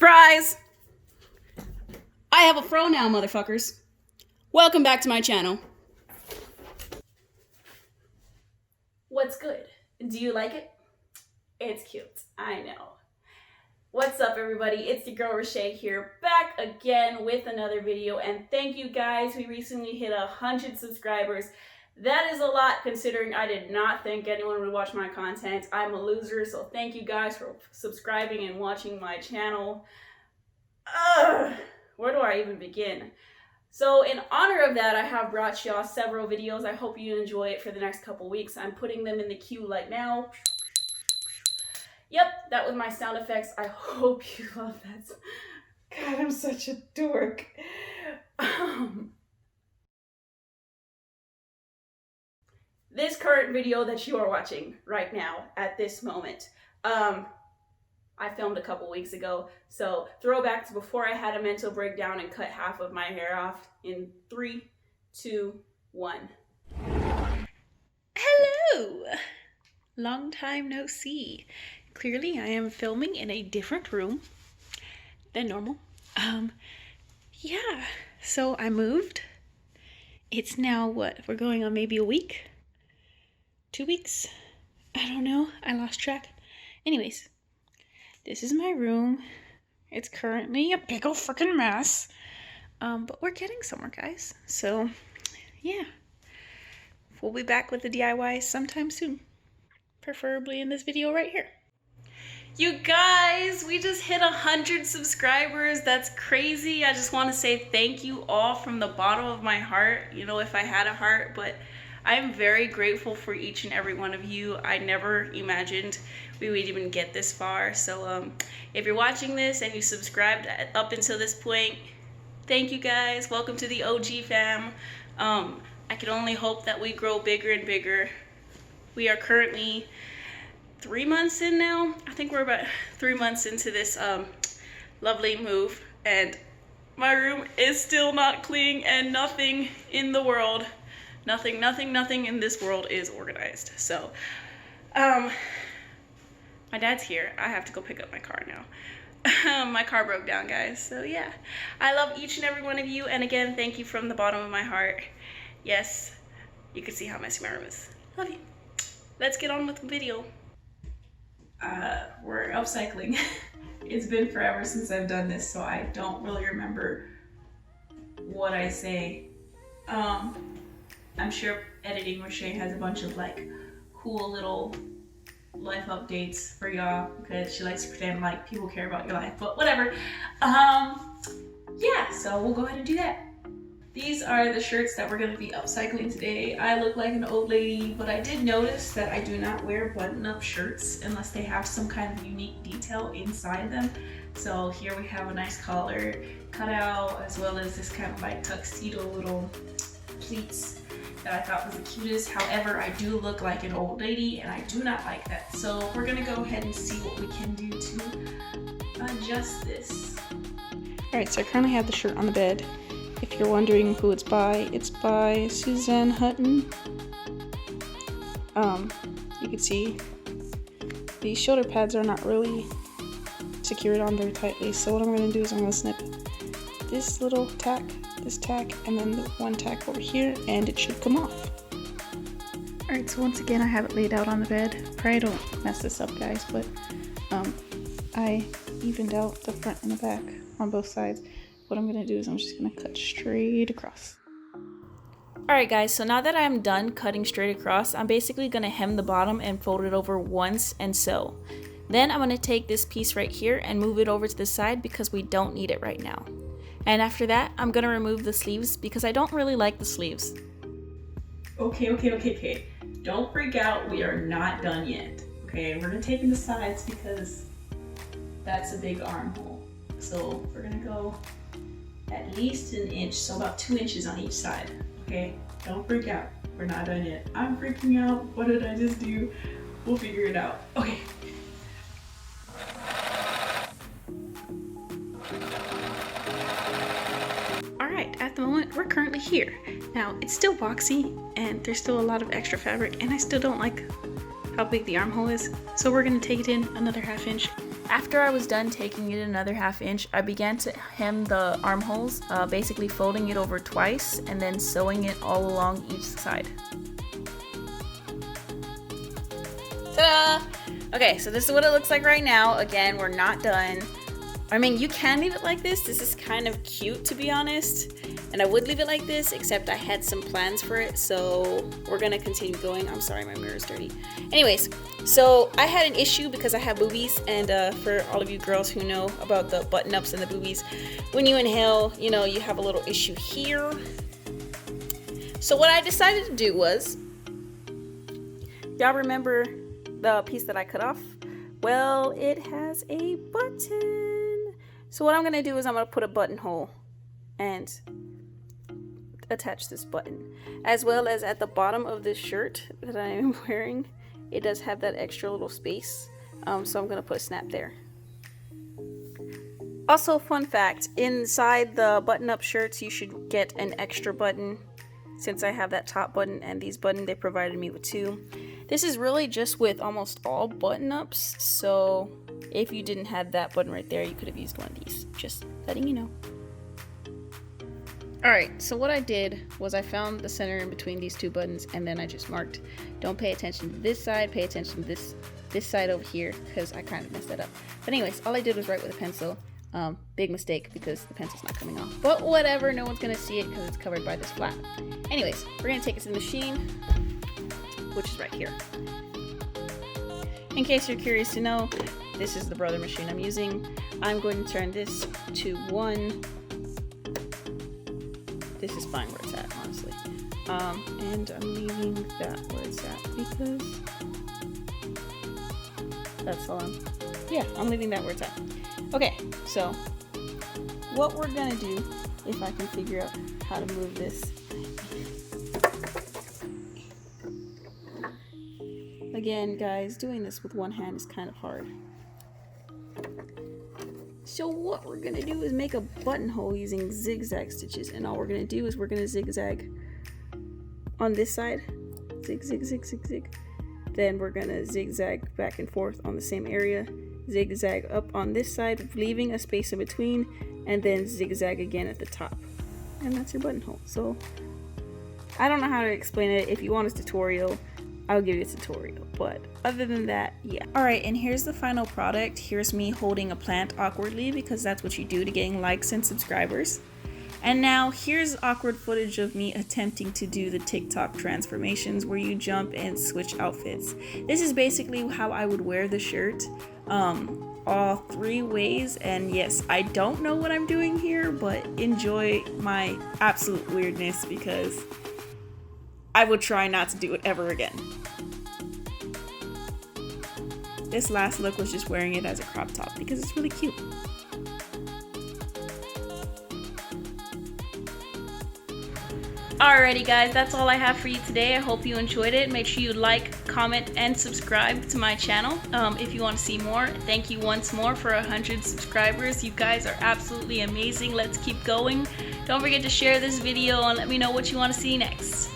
Surprise! I have a fro now, motherfuckers. Welcome back to my channel. What's good? Do you like it? It's cute. I know. What's up, everybody? It's your girl Richay here, back again with another video, and thank you guys. We recently hit 100 subscribers. That is a lot considering I did not think anyone would watch my content. I'm a loser, so thank you guys for subscribing and watching my channel. Where do I even begin? So in honor of that, I have brought y'all several videos. I hope you enjoy it for the next couple weeks. I'm putting them in the queue like now. Yep, that was my sound effects. I hope you love that. God, I'm such a dork. This current video that you are watching right now at this moment, I filmed a couple weeks ago. So throwback to before I had a mental breakdown and cut half of my hair off in 3, 2, 1. Hello! Long time no see. Clearly I am filming in a different room than normal. Yeah, so I moved. It's now what? We're going on maybe a week? 2 weeks? I don't know. I lost track. Anyways, this is my room. It's currently a big ol' freaking mess. But we're getting somewhere, guys. So, yeah. We'll be back with the DIY sometime soon. Preferably in this video right here. You guys, we just hit 100 subscribers. That's crazy. I just want to say thank you all from the bottom of my heart. You know, if I had a heart, but I'm very grateful for each and every one of you. I never imagined we would even get this far. So if you're watching this and you subscribed up until this point, thank you guys. Welcome to the OG fam. I can only hope that we grow bigger and bigger. We are currently 3 months in now. I think we're about 3 months into this lovely move, and my room is still not clean, and nothing in the world, nothing in this world is organized. So my dad's here. I have to go pick up my car now. My car broke down, guys. So yeah, I love each and every one of you, and again, thank you from the bottom of my heart. Yes, you can see how messy my room is. Love you. Let's get on with the video. We're upcycling. It's been forever since I've done this, so I don't really remember what I say. I'm sure editing Richay has a bunch of like cool little life updates for y'all because she likes to pretend like people care about your life, but whatever. Yeah, so we'll go ahead and do that. These are the shirts that we're going to be upcycling today. I look like an old lady, but I did notice that I do not wear button-up shirts unless they have some kind of unique detail inside them. So here we have a nice collar cutout, as well as this kind of like tuxedo little pleats that I thought was the cutest. However, I do look like an old lady, and I do not like that. So we're going to go ahead and see what we can do to adjust this. Alright, so I currently have the shirt on the bed. If you're wondering who it's by Suzanne Hutton. You can see the shoulder pads are not really secured on very tightly, so what I'm going to do is I'm going to snip this little tack, this tack, and then the one tack over here, and it should come off. Alright, so once again I have it laid out on the bed. Probably don't mess this up, guys, but I evened out the front and the back on both sides. What I'm going to do is I'm just going to cut straight across. Alright guys, so now that I'm done cutting straight across, I'm basically going to hem the bottom and fold it over once and sew. Then I'm going to take this piece right here and move it over to the side because we don't need it right now. And after that, I'm going to remove the sleeves because I don't really like the sleeves. Okay. Don't freak out. We are not done yet. Okay, we're going to take in the sides because that's a big armhole. So we're going to go at least an inch, so about 2 inches on each side. Okay, don't freak out. We're not done yet. I'm freaking out. What did I just do? We'll figure it out. Okay. Alright, at the moment we're currently here. Now it's still boxy and there's still a lot of extra fabric, and I still don't like how big the armhole is, so we're going to take it in another 1/2 inch After I was done taking it another 1/2 inch, I began to hem the armholes, basically folding it over twice and then sewing it all along each side. Ta-da! Okay, so this is what it looks like right now. Again, we're not done. I mean, you can leave it like this. This is kind of cute, to be honest. And I would leave it like this, except I had some plans for it, so we're gonna continue going. I'm sorry, my mirror is dirty. Anyways, so I had an issue because I have boobies, and for all of you girls who know about the button-ups and the boobies, when you inhale, you know, you have a little issue here. So what I decided to do was, y'all remember the piece that I cut off? Well, it has a button. So what I'm gonna do is I'm gonna put a buttonhole and attach this button, as well as at the bottom of this shirt that I am wearing, it does have that extra little space, so I'm gonna put a snap there. Also, fun fact, inside the button-up shirts you should get an extra button. Since I have that top button and these buttons, they provided me with 2. This is really just with almost all button-ups, so if you didn't have that button right there, you could have used one of these. Just letting you know. Alright, so what I did was I found the center in between these 2 buttons, and then I just marked, don't pay attention to this side, pay attention to this side over here, because I kind of messed that up. But anyways, all I did was write with a pencil. Big mistake because the pencil's not coming off. But whatever, no one's gonna see it because it's covered by this flap. Anyways, we're gonna take it to the machine, which is right here. In case you're curious to know, this is the Brother machine I'm using. I'm going to turn this to 1. This is fine where it's at, honestly. And I'm leaving that where it's at because that's all I'm leaving that where it's at. Okay, so what we're gonna do, if I can figure out how to move this. Again, guys, doing this with one hand is kind of hard. So what we're gonna do is make a buttonhole using zigzag stitches, and all we're gonna do is we're gonna zigzag on this side, zig, zig, zig, zig, zig. Then we're gonna zigzag back and forth on the same area, zigzag up on this side, leaving a space in between, and then zigzag again at the top. And that's your buttonhole. So I don't know how to explain it. If you want a tutorial, I'll give you a tutorial, but other than that, yeah. Alright, and here's the final product. Here's me holding a plant awkwardly because that's what you do to gain likes and subscribers. And now here's awkward footage of me attempting to do the TikTok transformations where you jump and switch outfits. This is basically how I would wear the shirt, all 3 ways, and yes, I don't know what I'm doing here, but enjoy my absolute weirdness because I would try not to do it ever again. This last look was just wearing it as a crop top because it's really cute. Alrighty guys, that's all I have for you today. I hope you enjoyed it. Make sure you like, comment, and subscribe to my channel if you want to see more. Thank you once more for 100 subscribers. You guys are absolutely amazing. Let's keep going. Don't forget to share this video and let me know what you want to see next.